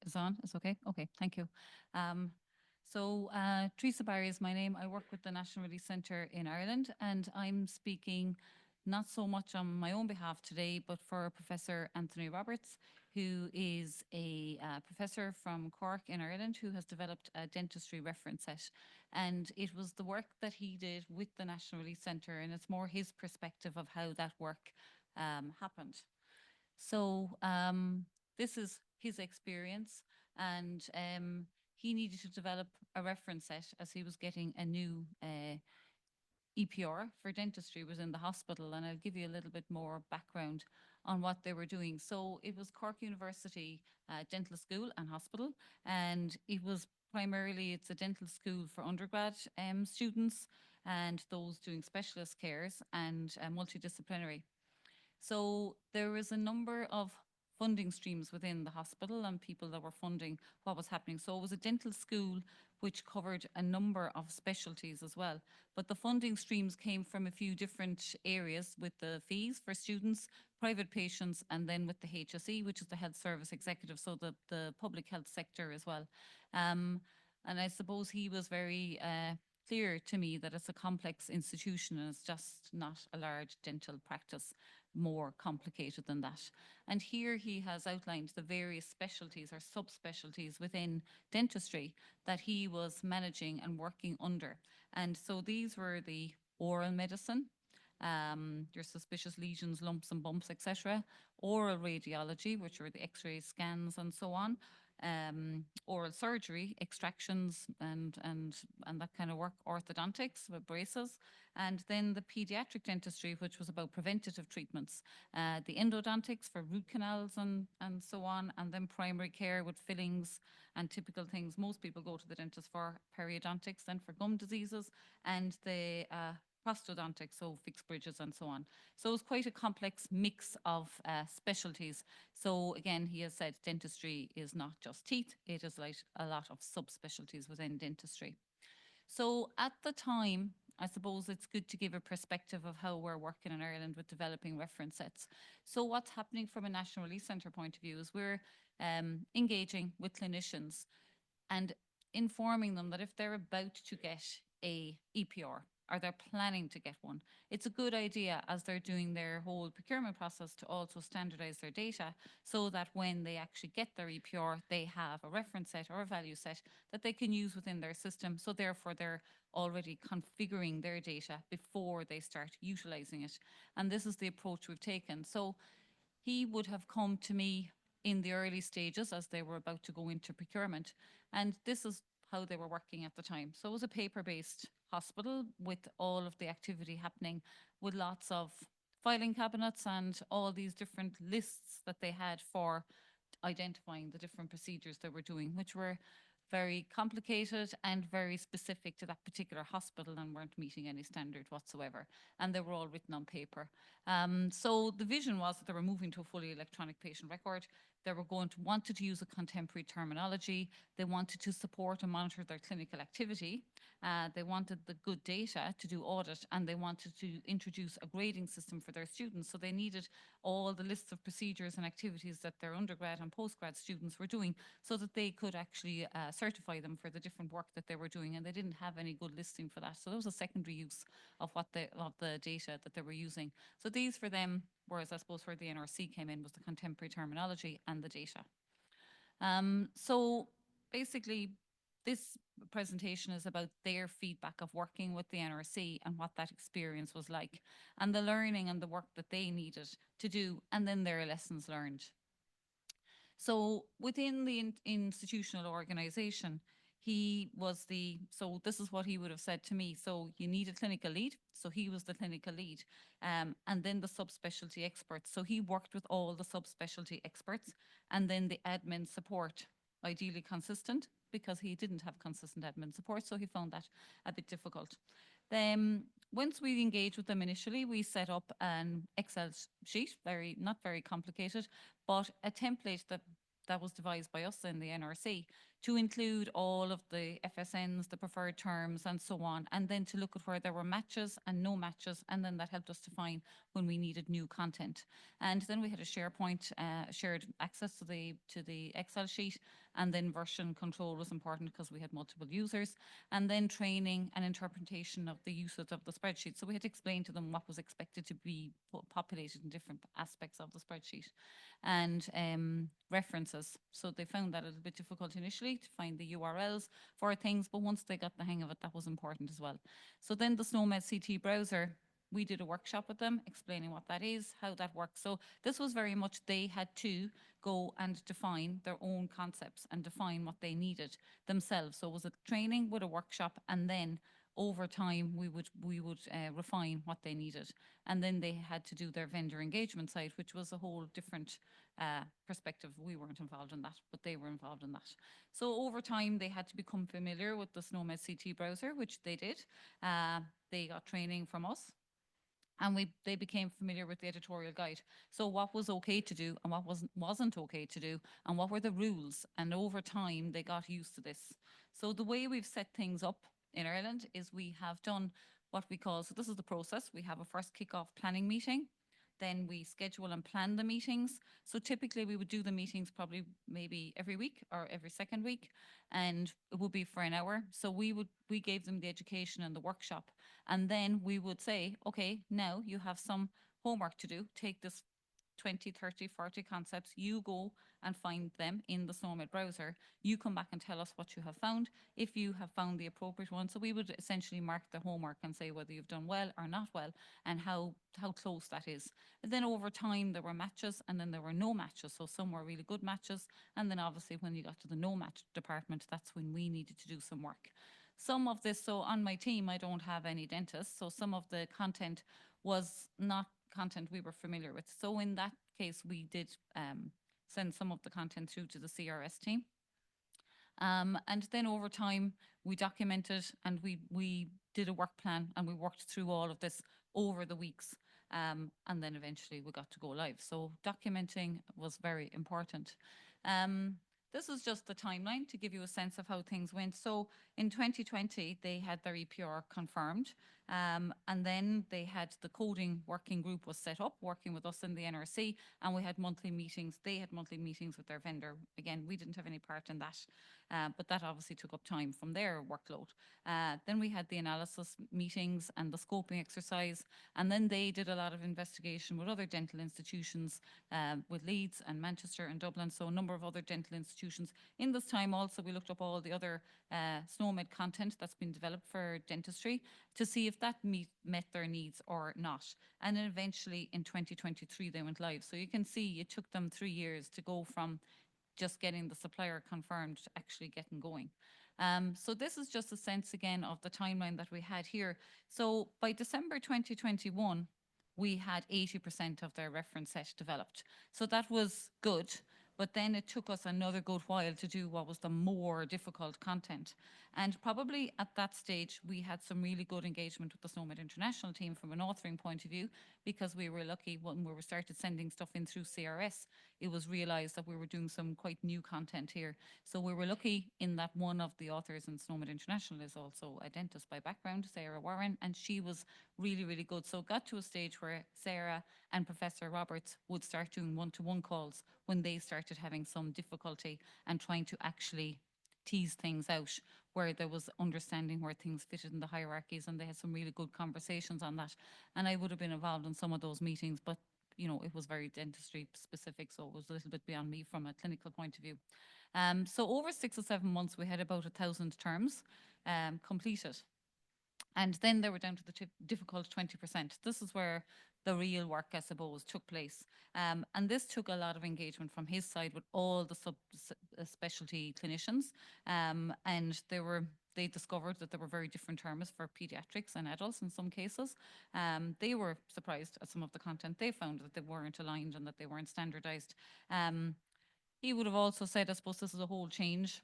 Is on? It's okay? Okay, thank you. Theresa Barry is my name. I work with the National Release Centre in Ireland, and I'm speaking not so much on my own behalf today, but for Professor Anthony Roberts, who is a professor from Cork in Ireland who has developed a dentistry reference set. And it was the work that he did with the National Release Centre, and it's more his perspective of how that work happened. This is his experience, and he needed to develop a reference set as he was getting a new EPR for dentistry within the hospital. And I'll give you a little bit more background on what they were doing. So it was Cork University Dental School and Hospital, and it was primarily, it's a dental school for undergrad students and those doing specialist cares and multidisciplinary. So there was a number of funding streams within the hospital and people that were funding what was happening. So it was a dental school which covered a number of specialties as well. But the funding streams came from a few different areas with the fees for students, private patients, and then with the HSE, which is the Health Service Executive, so the public health sector as well. And I suppose he was very clear to me that it's a complex institution and it's just not a large dental practice, more complicated than that. And here he has outlined the various specialties or subspecialties within dentistry that he was managing and working under. And so these were the oral medicine, your suspicious lesions, lumps and bumps, etc. Oral radiology, which are the x-ray scans and so on. Oral surgery, extractions and that kind of work, orthodontics with braces, and then the pediatric dentistry, which was about preventative treatments, the endodontics for root canals and so on, and then primary care with fillings and typical things most people go to the dentist for, periodontics, then for gum diseases, and the prosthodontics, so fixed bridges and so on. So it's quite a complex mix of specialties. So again, he has said dentistry is not just teeth, it is like a lot of subspecialties within dentistry. So at the time, I suppose it's good to give a perspective of how we're working in Ireland with developing reference sets. So what's happening from a National Release Centre point of view is we're engaging with clinicians and informing them that if they're about to get a EPR or they're planning to get one, it's a good idea as they're doing their whole procurement process to also standardize their data so that when they actually get their EPR, they have a reference set or a value set that they can use within their system. So therefore, they're already configuring their data before they start utilizing it. And this is the approach we've taken. So he would have come to me in the early stages as they were about to go into procurement. And this is how they were working at the time. So it was a paper-based hospital with all of the activity happening with lots of filing cabinets and all these different lists that they had for identifying the different procedures they were doing, which were very complicated and very specific to that particular hospital and weren't meeting any standard whatsoever. And they were all written on paper. So the vision was that they were moving to a fully electronic patient record. They were going to wanted to use a contemporary terminology. They wanted to support and monitor their clinical activity. They wanted the good data to do audit, and they wanted to introduce a grading system for their students. So they needed all the lists of procedures and activities that their undergrad and postgrad students were doing so that they could actually certify them for the different work that they were doing. And they didn't have any good listing for that. So that was a secondary use of the data that they were using. So these for them, whereas I suppose where the NRC came in was the contemporary terminology and the data. So basically, this presentation is about their feedback of working with the NRC and what that experience was like, and the learning and the work that they needed to do, and then their lessons learned. So within the institutional organization, so this is what he would have said to me. So you need a clinical lead. So he was the clinical lead. And then the subspecialty experts. So he worked with all the subspecialty experts and then the admin support, ideally consistent because he didn't have consistent admin support. So he found that a bit difficult. Then once we engaged with them initially, we set up an Excel sheet, not very complicated, but a template that was devised by us in the NRC to include all of the FSNs, the preferred terms, and so on, and then to look at where there were matches and no matches, and then that helped us define when we needed new content. And then we had a SharePoint, shared access to the Excel sheet, and then version control was important because we had multiple users, and then training and interpretation of the usage of the spreadsheet. So we had to explain to them what was expected to be populated in different aspects of the spreadsheet, and references. So they found that a little bit difficult initially to find the URLs for things, but once they got the hang of it, that was important as well. So then the SNOMED CT browser, we did a workshop with them explaining what that is, how that works. So this was very much they had to go and define their own concepts and define what they needed themselves. So it was a training with a workshop, and then over time we would refine what they needed, and then they had to do their vendor engagement side, which was a whole different perspective. We weren't involved in that, but they were involved in that. So over time they had to become familiar with the SNOMED CT browser, which they did. They got training from us, and they became familiar with the editorial guide. So what was okay to do and what wasn't okay to do, and what were the rules, and over time they got used to this. So the way we've set things up in Ireland is we have done what we call, so this is the process, we have a first kick-off planning meeting, then we schedule and plan the meetings. So typically we would do the meetings probably maybe every week or every second week, and it would be for an hour. So we gave them the education and the workshop, and then we would say, okay, now you have some homework to do. Take this 20, 30, 40 concepts, you go and find them in the SNOMED browser. You come back and tell us what you have found, if you have found the appropriate one. So we would essentially mark the homework and say whether you've done well or not well, and how close that is. And then over time there were matches, and then there were no matches. So some were really good matches, and then obviously when you got to the no match department, that's when we needed to do some work. Some of this, so on my team I don't have any dentists, so some of the content was not content we were familiar with. So in that case, we did send some of the content through to the CRS team. And then over time, we documented, and we did a work plan, and we worked through all of this over the weeks. And then eventually we got to go live. So documenting was very important. This is just the timeline to give you a sense of how things went. So in 2020, they had their EPR confirmed. And then they had the coding working group was set up, working with us in the NRC, and we had monthly meetings. They had monthly meetings with their vendor. Again, we didn't have any part in that, but that obviously took up time from their workload. Then we had the analysis meetings and the scoping exercise, and then they did a lot of investigation with other dental institutions, with Leeds and Manchester and Dublin, so a number of other dental institutions. In this time also, we looked up all the other SNOMED content that's been developed for dentistry to see if that met their needs or not. And then eventually in 2023, they went live. So you can see it took them 3 years to go from just getting the supplier confirmed to actually getting going. So this is just a sense again of the timeline that we had here. So by December 2021, we had 80% of their reference set developed. So that was good. But then it took us another good while to do what was the more difficult content. And probably at that stage, we had some really good engagement with the SNOMED International team from an authoring point of view, because we were lucky when we started sending stuff in through CRS, it was realized that we were doing some quite new content here. So we were lucky in that one of the authors in SNOMED International is also a dentist by background, Sarah Warren, and she was really, really good. So it got to a stage where Sarah and Professor Roberts would start doing one-to-one calls when they started having some difficulty and trying to actually tease things out, where there was understanding where things fitted in the hierarchies, and they had some really good conversations on that. And I would have been involved in some of those meetings, but you know, it was very dentistry specific, so it was a little bit beyond me from a clinical point of view. So over 6 or 7 months, we had about 1,000 terms completed. And then they were down to the difficult 20%. This is where the real work, I suppose, took place. And this took a lot of engagement from his side with all the specialty clinicians. And they discovered that there were very different terms for pediatrics and adults in some cases. They were surprised at some of the content. They found that they weren't aligned and that they weren't standardized. He would have also said, I suppose this is a whole change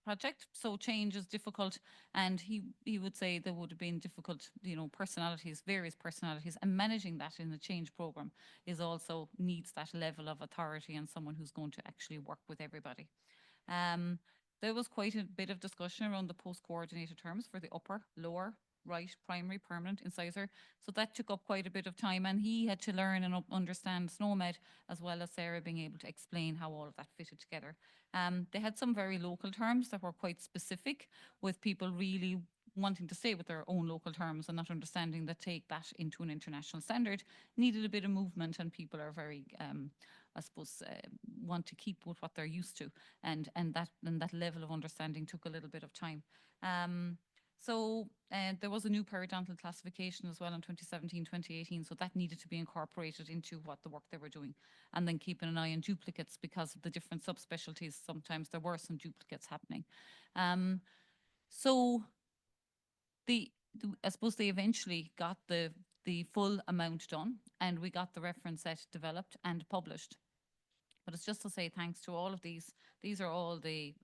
project. So change is difficult, and he would say there would have been difficult, you know, personalities, various personalities, and managing that in the change program is also needs that level of authority and someone who's going to actually work with everybody. there was quite a bit of discussion around the post-coordinated terms for the upper, lower, right, primary, permanent, incisor. So that took up quite a bit of time, and he had to learn and understand SNOMED, as well as Sarah being able to explain how all of that fitted together. They had some very local terms that were quite specific, with people really wanting to stay with their own local terms and not understanding that take that into an international standard needed a bit of movement, and people are very I suppose want to keep with what they're used to, and that level of understanding took a little bit of time. So there was a new periodontal classification as well in 2017, 2018, so that needed to be incorporated into what the work they were doing. And then keeping an eye on duplicates, because of the different subspecialties, sometimes there were some duplicates happening. So I suppose they eventually got the full amount done, and we got the reference set developed and published. But it's just to say thanks to all of these. These are all the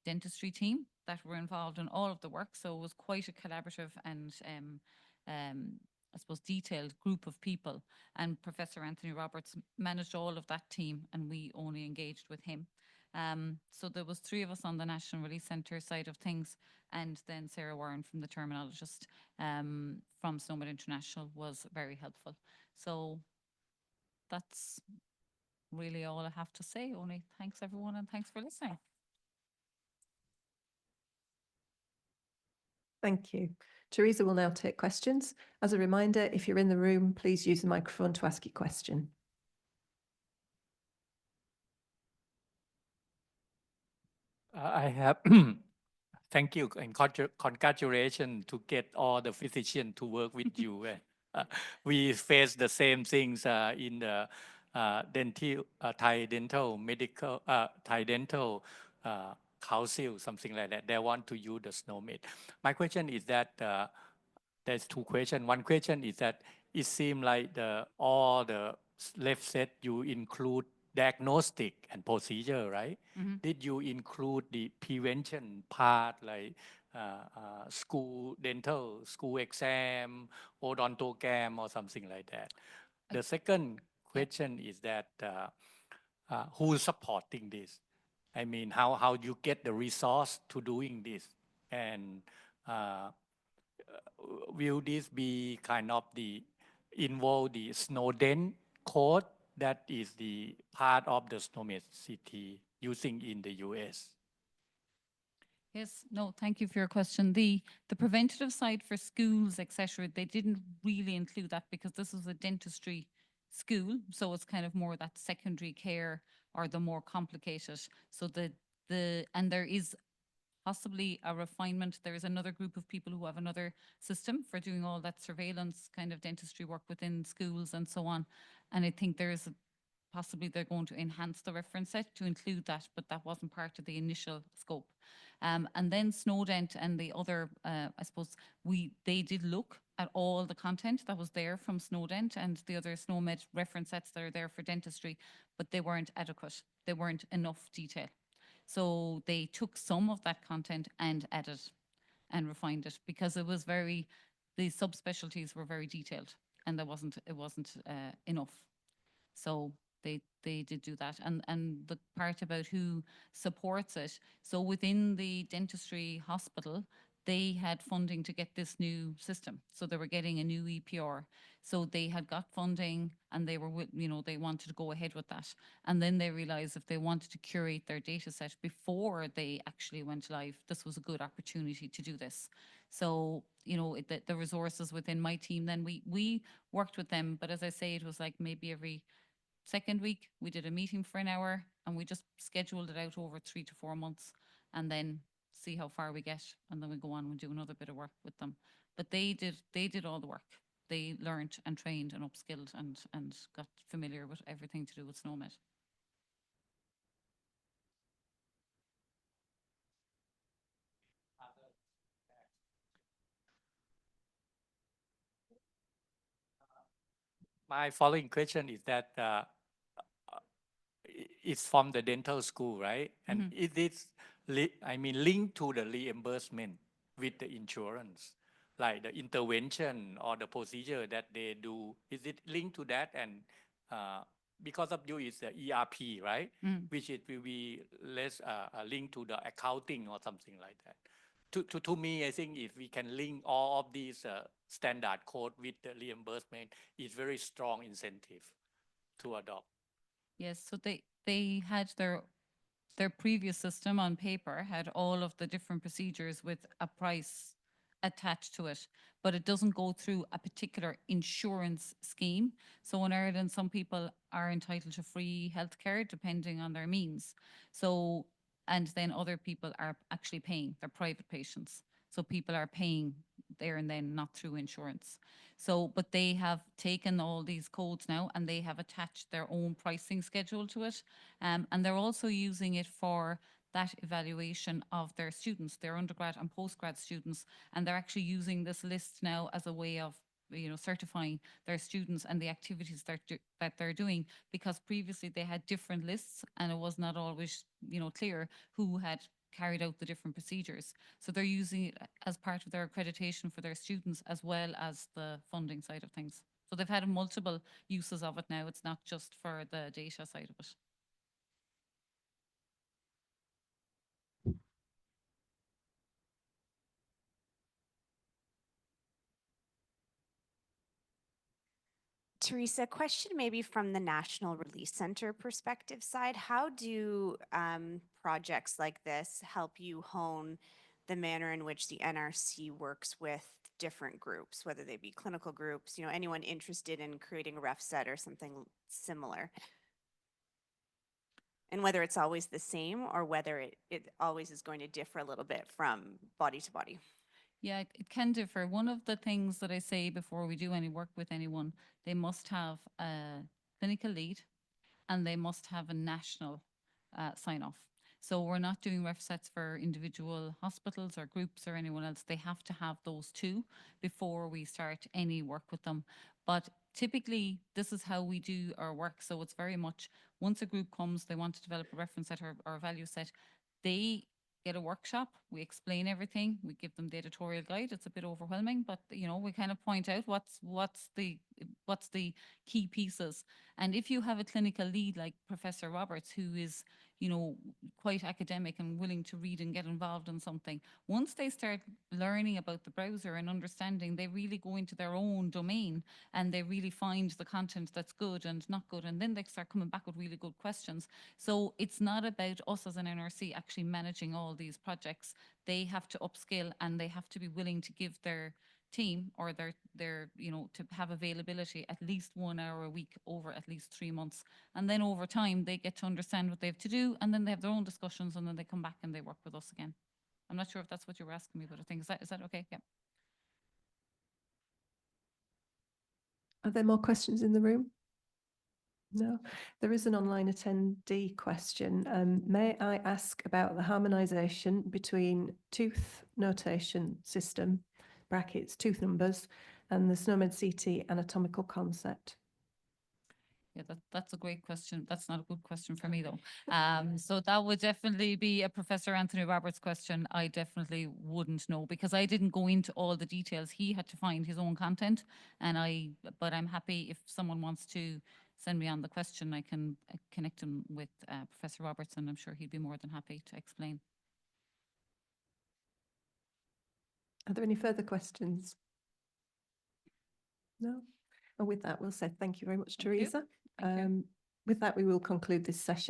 dentistry team that were involved in all of the work. So it was quite a collaborative and I suppose detailed group of people. And Professor Anthony Roberts managed all of that team, and we only engaged with him. So there was 3 of us on the National Release Centre side of things, and then Sarah Warren from the terminologist from SNOMED International was very helpful. So that's really all I have to say. Only thanks everyone, and thanks for listening. Thank you. Theresa will now take questions. As a reminder, if you're in the room, please use the microphone to ask your question. I have thank you and congratulations to get all the physicians to work with you. We face the same things in the Thai dental medical Thai dental council, something like that. They want to use the SNOMED. My question is that there's 2 questions. One question is that it seems like all the left set you include diagnostic and procedure, right? Did you include the prevention part, like school dental, school exam, odontogram, or something like that? The second question is that who's supporting this? I mean, how you get the resource to doing this, and will this be kind of the involve the Snowden code that is the part of the SNOMED CT using in the US? Yes, no, thank you for your question. The preventative side for schools, etc., they didn't really include that because this was a dentistry school, so it's kind of more that secondary care or the more complicated. So and there is possibly a refinement. There is another group of people who have another system for doing all that surveillance kind of dentistry work within schools and so on. And I think there is possibly they're going to enhance the reference set to include that, but that wasn't part of the initial scope. And then Snowdent and the other, I suppose, they did look at all the content that was there from Snowdent and the other SNOMED reference sets that are there for dentistry, but they weren't adequate. They weren't enough detail. So they took some of that content and added and refined it, because it was the subspecialties were very detailed, and it wasn't enough. So they did do that. And the part about who supports it, so within the dentistry hospital, they had funding to get this new system. So they were getting a new EPR. So they had got funding, and they were, they wanted to go ahead with that. And then they realized if they wanted to curate their data set before they actually went live, this was a good opportunity to do this. So, the resources within my team, then we worked with them. But as I say, it was like maybe every second week we did a meeting for an hour, and we just scheduled it out over 3 to 4 months, and then see how far we get, and then we go on and do another bit of work with them. But they did all the work. They learned and trained and upskilled and got familiar with everything to do with SNOMED. My following question is that it's from the dental school, right? And is it, linked to the reimbursement with the insurance, like the intervention or the procedure that they do? Is it linked to that? And because of you is the ERP, right? Mm. Which it will be less linked to the accounting or something like that. To me, I think if we can link all of these standard code with the reimbursement, is very strong incentive to adopt. Yes, so they had their previous system on paper had all of the different procedures with a price attached to it, but it doesn't go through a particular insurance scheme. So in Ireland, some people are entitled to free healthcare depending on their means. So, and then other people are actually paying, they're private patients. So people are paying there and then, not through insurance. So, but they have taken all these codes now and they have attached their own pricing schedule to it. And they're also using it for that evaluation of their students, their undergrad and postgrad students. And they're actually using this list now as a way of, you know, certifying their students and the activities that they're doing, because previously they had different lists and it was not always, you know, clear who had carried out the different procedures. So they're using it as part of their accreditation for their students as well as the funding side of things. So they've had multiple uses of it now. It's not just for the data side of it. Theresa, question maybe from the National Release Center perspective side. How do projects like this help you hone the manner in which the NRC works with different groups, whether they be clinical groups, you know, anyone interested in creating a Refset or something similar? And whether it's always the same or whether it always is going to differ a little bit from body to body. Yeah, it can differ. One of the things that I say before we do any work with anyone, they must have a clinical lead and they must have a national sign off. So we're not doing refsets for individual hospitals or groups or anyone else. They have to have those two before we start any work with them. But typically, this is how we do our work. So it's very much once a group comes, they want to develop a reference set or a value set, they get a workshop, we explain everything, we give them the editorial guide. It's a bit overwhelming, but you know, we kind of point out what's the key pieces. And if you have a clinical lead like Professor Roberts, who is, you know, quite academic and willing to read and get involved in something, once they start learning about the browser and understanding, they really go into their own domain and they really find the content that's good and not good, and then they start coming back with really good questions. So it's not about us as an NRC actually managing all these projects. They have to upskill and they have to be willing to give their team or their you know, to have availability at least 1 hour a week over at least 3 months. And then over time they get to understand what they have to do, and then they have their own discussions, and then they come back and they work with us again. I'm not sure if that's what you were asking me, but I think is that okay? Yeah. Are there more questions in the room? No, there is an online attendee question. May I ask about the harmonisation between tooth notation system, brackets, tooth numbers, and the SNOMED CT anatomical concept? Yeah, that's a great question. That's not a good question for me though. So that would definitely be a Professor Anthony Roberts question. I definitely wouldn't know because I didn't go into all the details. He had to find his own content, and but I'm happy if someone wants to send me on the question, I can connect him with Professor Roberts, and I'm sure he'd be more than happy to explain. Are there any further questions? No? And with that, we'll say thank you very much, Thank you. Theresa. Thank you. With that, we will conclude this session.